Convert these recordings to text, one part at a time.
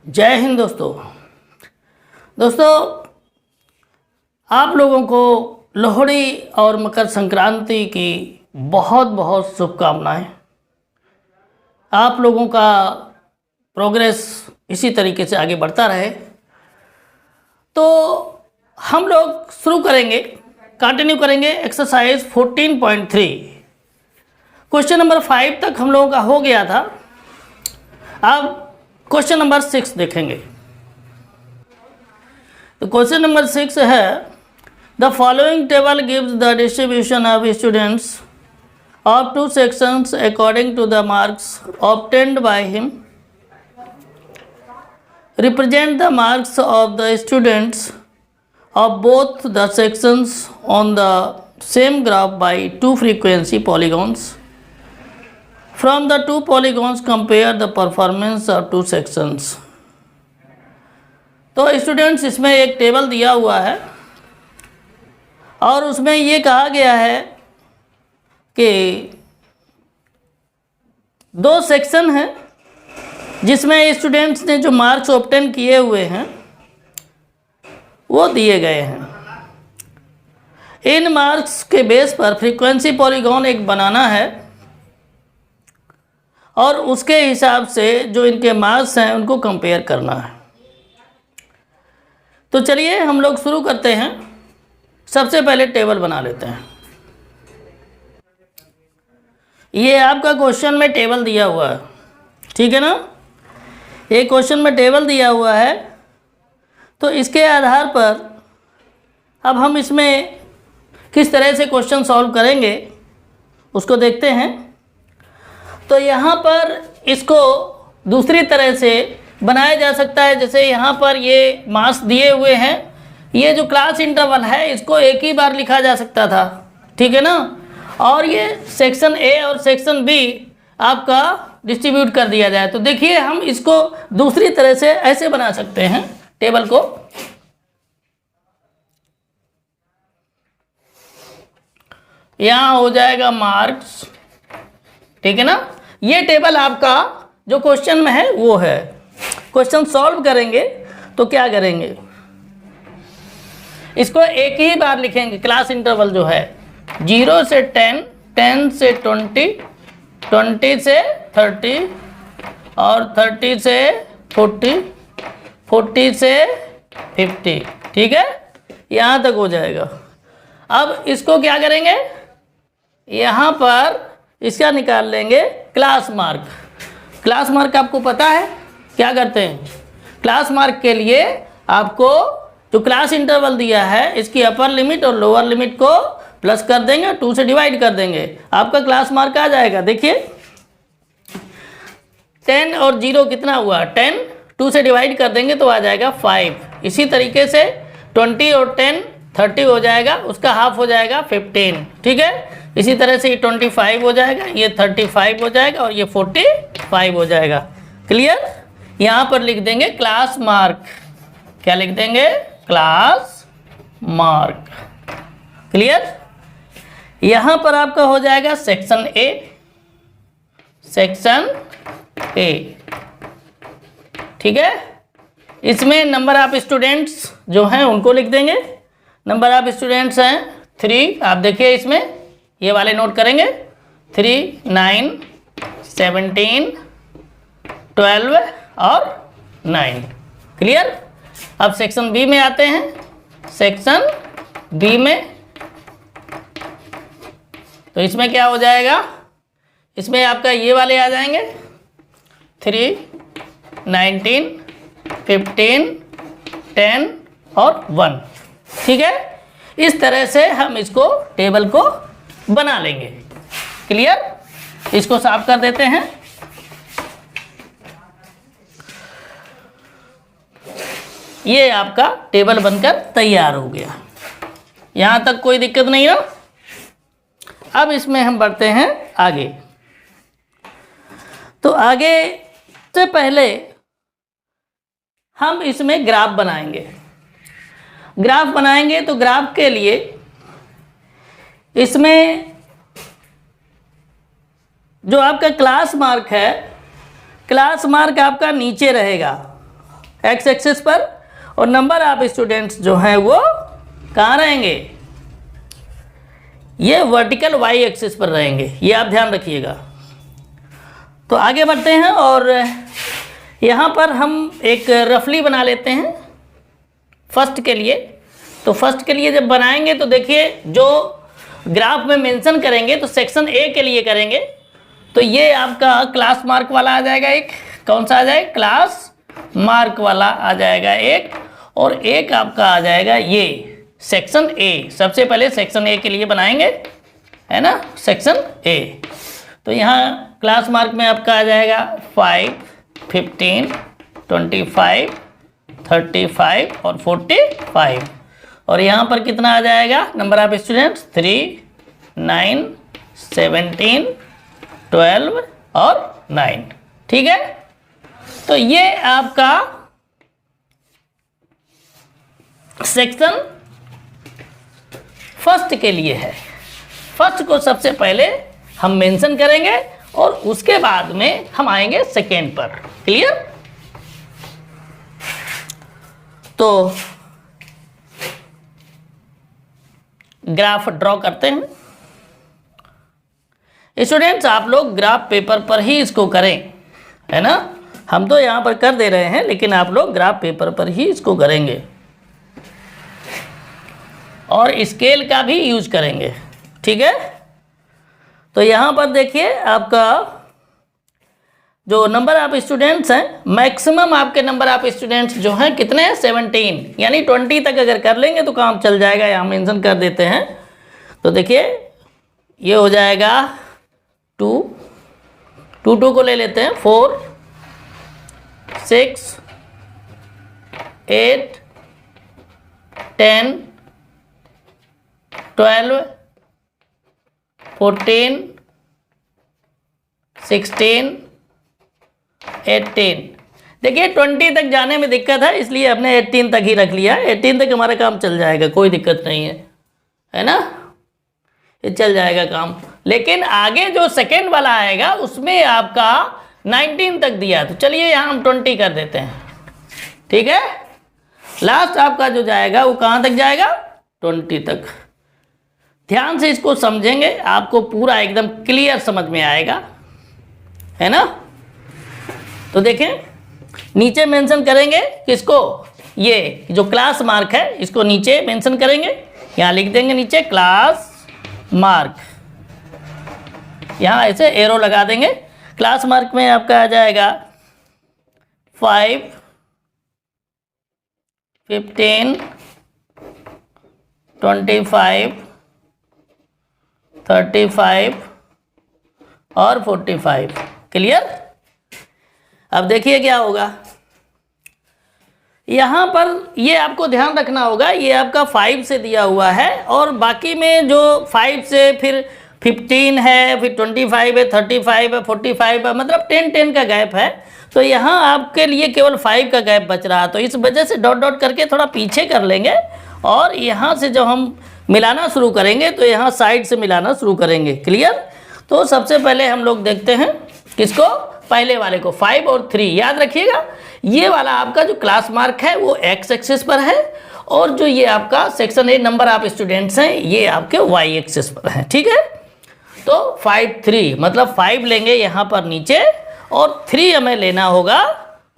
जय हिंद दोस्तों आप लोगों को लोहड़ी और मकर संक्रांति की बहुत बहुत शुभकामनाएं। आप लोगों का प्रोग्रेस इसी तरीके से आगे बढ़ता रहे। तो हम लोग शुरू करेंगे, कंटिन्यू करेंगे एक्सरसाइज 14.3। क्वेश्चन नंबर 5 तक हम लोगों का हो गया था। अब क्वेश्चन नंबर 6 देखेंगे। तो क्वेश्चन नंबर 6 है, the following table gives the distribution of students of two sections according to the marks obtained by him. Represent the marks of the students of both the sections on the same graph by two frequency polygons. From the two polygons compare the performance of two sections. तो students इसमें एक table दिया हुआ है और उसमें ये कहा गया है कि दो सेक्शन हैं जिसमें स्टूडेंट्स ने जो मार्क्स ऑब्टेन किए हुए हैं वो दिए गए हैं। इन मार्क्स के बेस पर फ्रीक्वेंसी पॉलीगॉन एक बनाना है और उसके हिसाब से जो इनके मार्क्स हैं उनको कंपेयर करना है। तो चलिए हम लोग शुरू करते हैं। सबसे पहले टेबल बना लेते हैं। ये आपका क्वेश्चन में टेबल दिया हुआ है, ठीक है ना। ये क्वेश्चन में टेबल दिया हुआ है, तो इसके आधार पर अब हम इसमें किस तरह से क्वेश्चन सॉल्व करेंगे उसको देखते हैं। तो यहाँ पर इसको दूसरी तरह से बनाया जा सकता है। जैसे यहाँ पर ये मार्क्स दिए हुए हैं, ये जो क्लास इंटरवल है इसको एक ही बार लिखा जा सकता था, ठीक है ना। और ये सेक्शन ए और सेक्शन बी आपका डिस्ट्रीब्यूट कर दिया जाए। तो देखिए हम इसको दूसरी तरह से ऐसे बना सकते हैं टेबल को। यहाँ हो जाएगा मार्क्स, ठीक है ना। ये टेबल आपका जो क्वेश्चन में है वो है। क्वेश्चन सॉल्व करेंगे तो क्या करेंगे, इसको एक ही बार लिखेंगे। क्लास इंटरवल जो है 0 से 10, 10 से 20, 20 से 30 और 30 से 40, 40 से 50, ठीक है। यहाँ तक हो जाएगा। अब इसको क्या करेंगे, यहाँ पर इसका निकाल लेंगे क्लास मार्क। क्लास मार्क आपको पता है क्या करते हैं। क्लास मार्क के लिए आपको जो क्लास इंटरवल दिया है इसकी अपर लिमिट और लोअर लिमिट को प्लस कर देंगे, 2 से डिवाइड कर देंगे, आपका क्लास मार्क आ जाएगा। देखिए 10 और 0 कितना हुआ, 10, 2 से डिवाइड कर देंगे तो आ जाएगा 5। इसी तरीके से 20 और 10 30 हो जाएगा, उसका हाफ हो जाएगा 15, ठीक है। इसी तरह से ये 25 हो जाएगा, ये 35 हो जाएगा और ये 45 हो जाएगा। क्लियर। यहाँ पर लिख देंगे क्लास मार्क। क्या लिख देंगे, क्लास मार्क। क्लियर। यहाँ पर आपका हो जाएगा सेक्शन ए, सेक्शन ए, ठीक है। इसमें नंबर ऑफ स्टूडेंट्स जो हैं उनको लिख देंगे। नंबर ऑफ स्टूडेंट्स हैं 3। आप देखिए इसमें ये वाले नोट करेंगे, 3, 9, 17, 12 और 9। क्लियर। अब सेक्शन बी में आते हैं। सेक्शन बी में तो इसमें क्या हो जाएगा, इसमें आपका ये वाले आ जाएंगे 3, 19, 15, 10 और 1, ठीक है। इस तरह से हम इसको टेबल को बना लेंगे। क्लियर। इसको साफ कर देते हैं। ये आपका टेबल बनकर तैयार हो गया। यहाँ तक कोई दिक्कत नहीं ना। अब इसमें हम बढ़ते हैं आगे। तो आगे से पहले हम इसमें ग्राफ बनाएंगे। ग्राफ बनाएंगे तो ग्राफ के लिए इसमें जो आपका क्लास मार्क है, क्लास मार्क आपका नीचे रहेगा एक्स एक्सिस पर, और नंबर ऑफ स्टूडेंट्स जो हैं वो कहाँ रहेंगे, ये वर्टिकल वाई एक्सिस पर रहेंगे। ये आप ध्यान रखिएगा। तो आगे बढ़ते हैं और यहाँ पर हम एक रफली बना लेते हैं फर्स्ट के लिए। तो फर्स्ट के लिए जब बनाएंगे तो देखिए जो ग्राफ में मेंशन करेंगे तो सेक्शन ए के लिए करेंगे, तो ये आपका क्लास मार्क वाला आ जाएगा एक, कौन सा आ जाएगा, क्लास मार्क वाला आ जाएगा एक, और एक आपका आ जाएगा ये सेक्शन ए। सबसे पहले सेक्शन ए के लिए बनाएंगे, है ना, सेक्शन ए। तो यहाँ क्लास मार्क में आपका आ जाएगा 5, 15, 25, 35 और 45, और यहाँ पर कितना आ जाएगा नंबर ऑफ स्टूडेंट्स, 3, 9, 17, 12 और 9। ठीक है, तो ये आपका सेक्शन फर्स्ट के लिए है। फर्स्ट को सबसे पहले हम मेंशन करेंगे और उसके बाद में हम आएंगे सेकेंड पर। क्लियर? तो ग्राफ ड्रॉ करते हैं। स्टूडेंट्स आप लोग ग्राफ पेपर पर ही इसको करें, है ना, हम तो यहाँ पर कर दे रहे हैं, लेकिन आप लोग ग्राफ पेपर पर ही इसको करेंगे और स्केल का भी यूज करेंगे। ठीक है, तो यहाँ पर देखिए आपका जो नंबर ऑफ स्टूडेंट्स हैं, मैक्सिमम आपके नंबर ऑफ स्टूडेंट्स जो हैं कितने हैं, 17, यानी 20 तक अगर कर लेंगे तो काम चल जाएगा। यहाँ मेंशन कर देते हैं। तो देखिए ये हो जाएगा 2 को ले लेते हैं, 4, 6, 8, 10, 12, 14, 16, 18। देखिए 20 तक जाने में दिक्कत है, इसलिए हमने 18 तक ही रख लिया। 18 तक हमारा काम चल जाएगा, कोई दिक्कत नहीं है ना, ये चल जाएगा काम। लेकिन आगे जो सेकेंड वाला आएगा उसमें आपका 19 तक दिया, तो चलिए यहाँ हम 20 कर देते हैं। ठीक है, लास्ट आपका जो जाएगा वो कहाँ तक जाएगा, 20 तक। ध्यान से इसको समझेंगे, आपको पूरा एकदम क्लियर समझ में आएगा, है ना। तो देखें नीचे मेंशन करेंगे किसको, ये जो क्लास मार्क है इसको नीचे मेंशन करेंगे, यहाँ लिख देंगे नीचे क्लास मार्क, यहाँ ऐसे एरो लगा देंगे। क्लास मार्क में आपका आ जाएगा 5, 15, 25, 35 और 45। क्लियर? अब देखिए क्या होगा, यहाँ पर ये आपको ध्यान रखना होगा, ये आपका 5 से दिया हुआ है और बाकी में जो 5 से फिर 15 है, फिर 25 है, 35 है, 45 है, मतलब 10 का गैप है। तो यहाँ आपके लिए केवल 5 का गैप बच रहा, तो इस वजह से डॉट डॉट करके थोड़ा पीछे कर लेंगे और यहाँ से जब हम मिलाना शुरू करेंगे तो यहाँ साइड से मिलाना शुरू करेंगे। क्लियर? तो सबसे पहले हम लोग देखते हैं किसको, पहले वाले को, 5 और 3। याद रखिएगा ये वाला आपका जो क्लास मार्क है वो एक्स एक्सिस पर है और जो ये आपका section A number of students हैं ये आपके वाई एक्सिस पर है। ठीक है, तो 5, 3 मतलब 5 लेंगे यहाँ पर नीचे और 3 हमें लेना होगा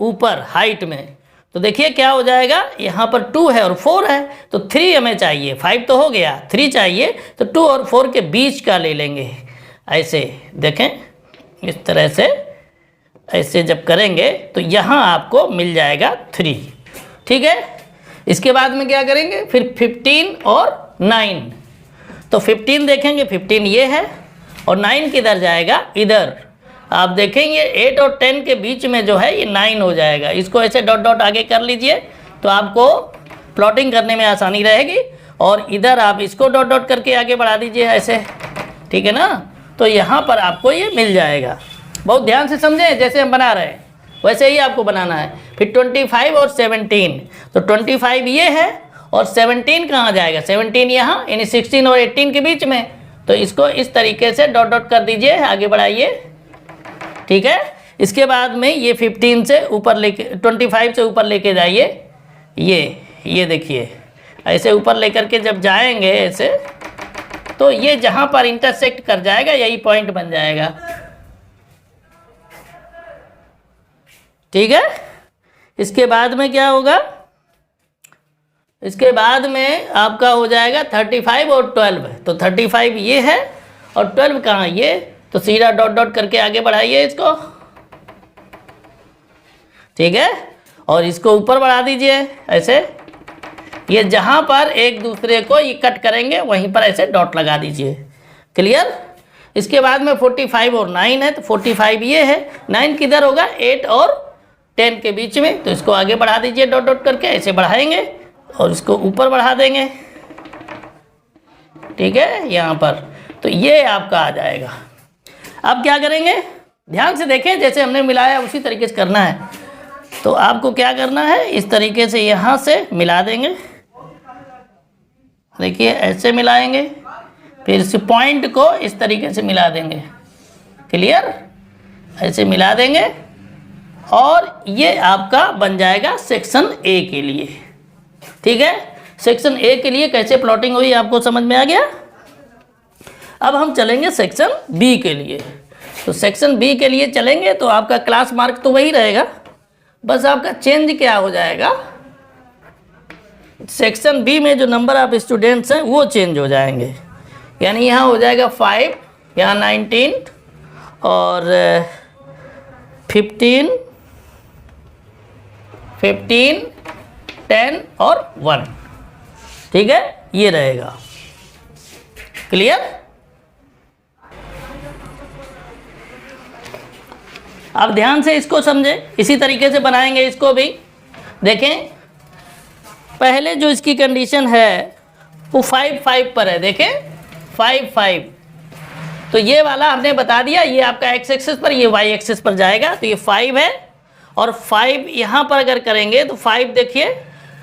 ऊपर हाइट में। तो देखिए क्या हो जाएगा, यहाँ पर 2 है और 4 है, तो 3 हमें चाहिए, 5 तो हो गया, 3 चाहिए, तो 2 और 4 के बीच का ले लेंगे। ऐसे देखें, इस तरह से ऐसे जब करेंगे तो यहाँ आपको मिल जाएगा 3। ठीक है, इसके बाद में क्या करेंगे, फिर 15 और 9। तो 15 देखेंगे, 15 ये है और 9 किधर जाएगा, इधर। आप देखेंगे 8 और 10 के बीच में जो है ये 9 हो जाएगा। इसको ऐसे डॉट डॉट आगे कर लीजिए तो आपको प्लॉटिंग करने में आसानी रहेगी, और इधर आप इसको डॉट डॉट करके आगे बढ़ा दीजिए ऐसे। ठीक है ना, तो यहाँ पर आपको ये मिल जाएगा। बहुत ध्यान से समझें, जैसे हम बना रहे हैं वैसे ही आपको बनाना है। फिर 25 और 17, तो 25 ये है और 17 कहाँ जाएगा, 17 यहाँ, यानी 16 और 18 के बीच में। तो इसको इस तरीके से डॉट डॉट कर दीजिए, आगे बढ़ाइए। ठीक है, इसके बाद में ये 15 से ऊपर लेके 25 से ऊपर लेके जाइए, ये देखिए ऐसे ऊपर लेकर के जब जाएंगे ऐसे, तो ये जहाँ पर इंटरसेक्ट कर जाएगा यही पॉइंट बन जाएगा। ठीक है, इसके बाद में क्या होगा, इसके बाद में आपका हो जाएगा 35 और 12। तो 35 ये है और 12 कहाँ ये, तो सीधा डॉट डॉट करके आगे बढ़ाइए इसको। ठीक है, और इसको ऊपर बढ़ा दीजिए ऐसे, ये जहाँ पर एक दूसरे को ये कट करेंगे वहीं पर ऐसे डॉट लगा दीजिए। क्लियर। इसके बाद में 45 और 9 है, तो 45 ये है, 9 किधर होगा, 8 और 10 के बीच में, तो इसको आगे बढ़ा दीजिए डॉट डॉट करके, ऐसे बढ़ाएंगे और इसको ऊपर बढ़ा देंगे। ठीक है, यहाँ पर तो ये आपका आ जाएगा। अब क्या करेंगे, ध्यान से देखें, जैसे हमने मिलाया उसी तरीके से करना है। तो आपको क्या करना है, इस तरीके से यहाँ से मिला देंगे, देखिए ऐसे मिलाएंगे, फिर इस पॉइंट को इस तरीके से मिला देंगे। क्लियर, ऐसे मिला देंगे और ये आपका बन जाएगा सेक्शन ए के लिए। ठीक है, सेक्शन ए के लिए कैसे प्लॉटिंग हुई आपको समझ में आ गया। अब हम चलेंगे सेक्शन बी के लिए। तो सेक्शन बी के लिए चलेंगे तो आपका क्लास मार्क तो वही रहेगा, बस आपका चेंज क्या हो जाएगा, सेक्शन बी में जो नंबर ऑफ स्टूडेंट्स हैं वो चेंज हो जाएंगे। यानी यहाँ हो जाएगा 5, यहाँ 19 और 15, 10 और 1। ठीक है, ये रहेगा। क्लियर। अब ध्यान से इसको समझें, इसी तरीके से बनाएंगे इसको भी। देखें, पहले जो इसकी कंडीशन है वो 5 पर है, देखें 5 तो ये वाला हमने बता दिया, ये आपका एक्स एक्सिस पर, ये वाई एक्सिस पर जाएगा, तो ये 5 है। और 5 यहाँ पर अगर करेंगे तो 5 देखिए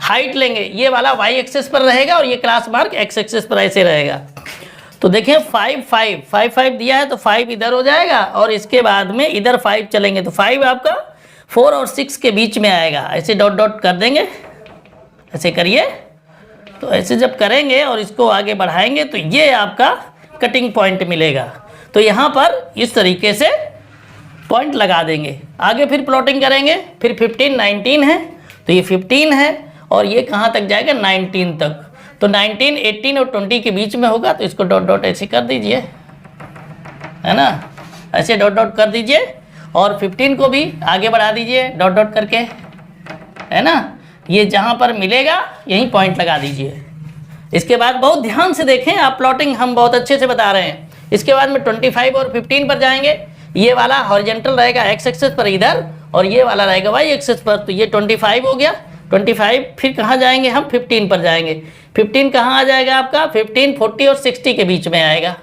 हाइट लेंगे, ये वाला वाई एक्सिस पर रहेगा और ये क्लास मार्क एक्स एक्सिस पर ऐसे रहेगा। तो देखिए 5 दिया है तो 5 इधर हो जाएगा और इसके बाद में इधर 5 चलेंगे तो 5 आपका 4 और 6 के बीच में आएगा। ऐसे डॉट डॉट कर देंगे, ऐसे करिए। तो ऐसे जब करेंगे और इसको आगे बढ़ाएंगे तो ये आपका कटिंग पॉइंट मिलेगा। तो यहाँ पर इस तरीके से पॉइंट लगा देंगे। आगे फिर प्लॉटिंग करेंगे, फिर 15, 19 है तो ये 15 है और ये कहाँ तक जाएगा, 19 तक। तो 19, 18 और 20 के बीच में होगा, तो इसको डॉट डॉट ऐसे कर दीजिए, है ना, ऐसे डॉट डॉट कर दीजिए। और 15 को भी आगे बढ़ा दीजिए डॉट डॉट करके, है ना। ये जहाँ पर मिलेगा यहीं पॉइंट लगा दीजिए। इसके बाद बहुत ध्यान से देखें आप, प्लॉटिंग हम बहुत अच्छे से बता रहे हैं। इसके बाद में 25 और 15 पर जाएंगे, ये वाला हॉरिजेंटल रहेगा एक्स एक्सिस पर इधर और ये वाला रहेगा वाई एक्सिस पर। तो ये 25 हो गया, 25 फिर कहाँ जाएंगे हम, 15 पर जाएंगे। 15 कहाँ आ जाएगा आपका, 15 40 और 60 के बीच में आएगा,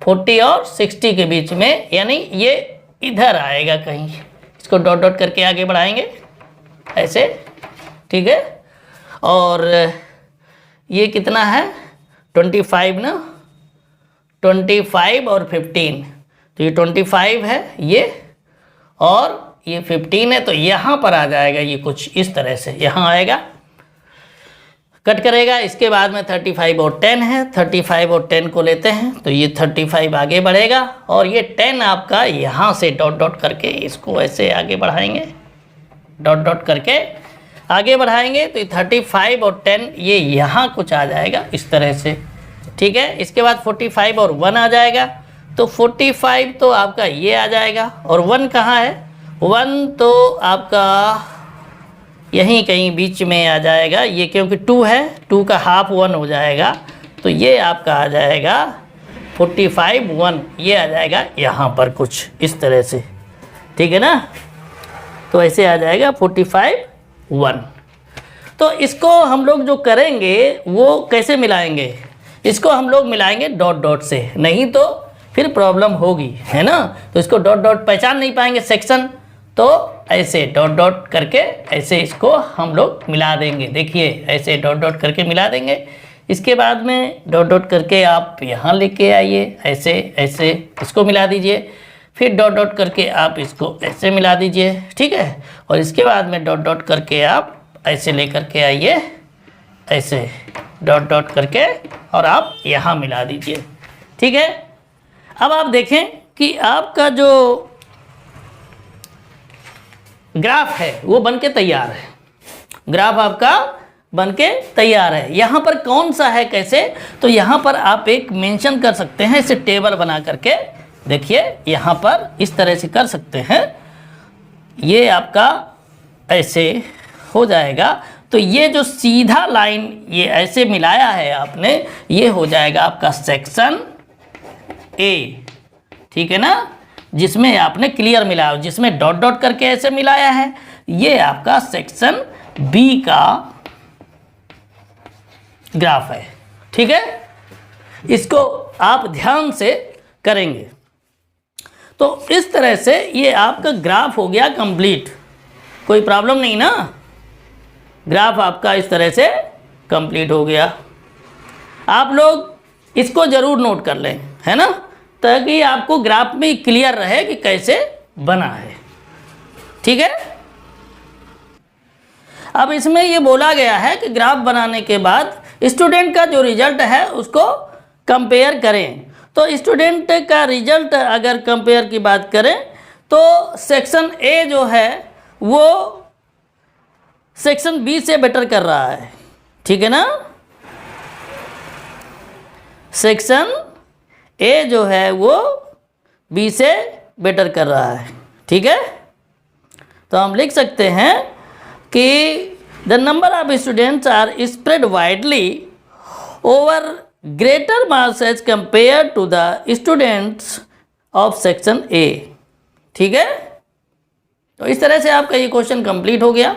40 और 60 के बीच में, यानी ये इधर आएगा कहीं। इसको डॉट डॉट करके आगे बढ़ाएंगे ऐसे, ठीक है। और ये कितना है, 25 ना, 25 और 15, तो ये 25 है ये और ये 15 है, तो यहाँ पर आ जाएगा ये कुछ इस तरह से, यहाँ आएगा, कट करेगा। इसके बाद में 35 और 10 है, 35 और 10 को लेते हैं तो ये 35 आगे बढ़ेगा और ये 10 आपका यहाँ से डॉट डॉट करके इसको ऐसे आगे बढ़ाएंगे, डॉट डॉट करके आगे बढ़ाएंगे तो ये 35 और 10 ये यहाँ कुछ आ जाएगा इस तरह से, ठीक है। इसके बाद 45 और 1 आ जाएगा, तो 45 तो आपका ये आ जाएगा और 1 कहाँ है, 1 तो आपका यहीं कहीं बीच में आ जाएगा ये, क्योंकि 2 है, 2 का हाफ 1 हो जाएगा, तो ये आपका आ जाएगा 45 1, ये आ जाएगा यहाँ पर कुछ इस तरह से, ठीक है ना। तो ऐसे आ जाएगा 45 1। तो इसको हम लोग जो करेंगे वो कैसे मिलाएंगे, इसको हम लोग मिलाएंगे डॉट डॉट से, नहीं तो फिर प्रॉब्लम होगी, है ना। तो इसको डॉट डॉट पहचान नहीं पाएंगे सेक्शन, तो ऐसे डॉट डॉट करके ऐसे इसको हम लोग मिला देंगे। देखिए ऐसे डॉट डॉट करके मिला देंगे। इसके बाद में डॉट डॉट करके आप यहाँ लेके आइए, ऐसे ऐसे इसको मिला दीजिए। फिर डॉट डॉट करके आप इसको ऐसे मिला दीजिए, ठीक है। और इसके बाद में डॉट डॉट करके आप ऐसे लेकर के आइए, ऐसे डॉट डॉट करके और आप यहाँ मिला दीजिए, ठीक है। अब आप देखें कि आपका जो ग्राफ है वो बनके तैयार है, ग्राफ आपका बनके तैयार है। यहाँ पर कौन सा है कैसे, तो यहाँ पर आप एक मेंशन कर सकते हैं, इसे टेबल बना करके देखिए, यहाँ पर इस तरह से कर सकते हैं। ये आपका ऐसे हो जाएगा, तो ये जो सीधा लाइन ये ऐसे मिलाया है आपने, ये हो जाएगा आपका सेक्शन ए, ठीक है ना, जिसमें आपने क्लियर मिलाया, जिसमें डॉट डॉट करके ऐसे मिलाया है, ये आपका सेक्शन बी का ग्राफ है, ठीक है। इसको आप ध्यान से करेंगे तो इस तरह से ये आपका ग्राफ हो गया कंप्लीट, कोई प्रॉब्लम नहीं ना, ग्राफ आपका इस तरह से कंप्लीट हो गया। आप लोग इसको ज़रूर नोट कर लें, है ना, ताकि आपको ग्राफ में क्लियर रहे कि कैसे बना है, ठीक है। अब इसमें ये बोला गया है कि ग्राफ बनाने के बाद स्टूडेंट का जो रिजल्ट है उसको कंपेयर करें। तो स्टूडेंट का रिजल्ट अगर कंपेयर की बात करें तो सेक्शन ए जो है वो सेक्शन बी से बेटर कर रहा है, ठीक है ना। सेक्शन ए जो है वो बी से बेटर कर रहा है, ठीक है। तो हम लिख सकते हैं कि the number of students are spread widely over greater marks as compare to the students of section A, ठीक है। तो इस तरह से आपका ये क्वेश्चन कंप्लीट हो गया।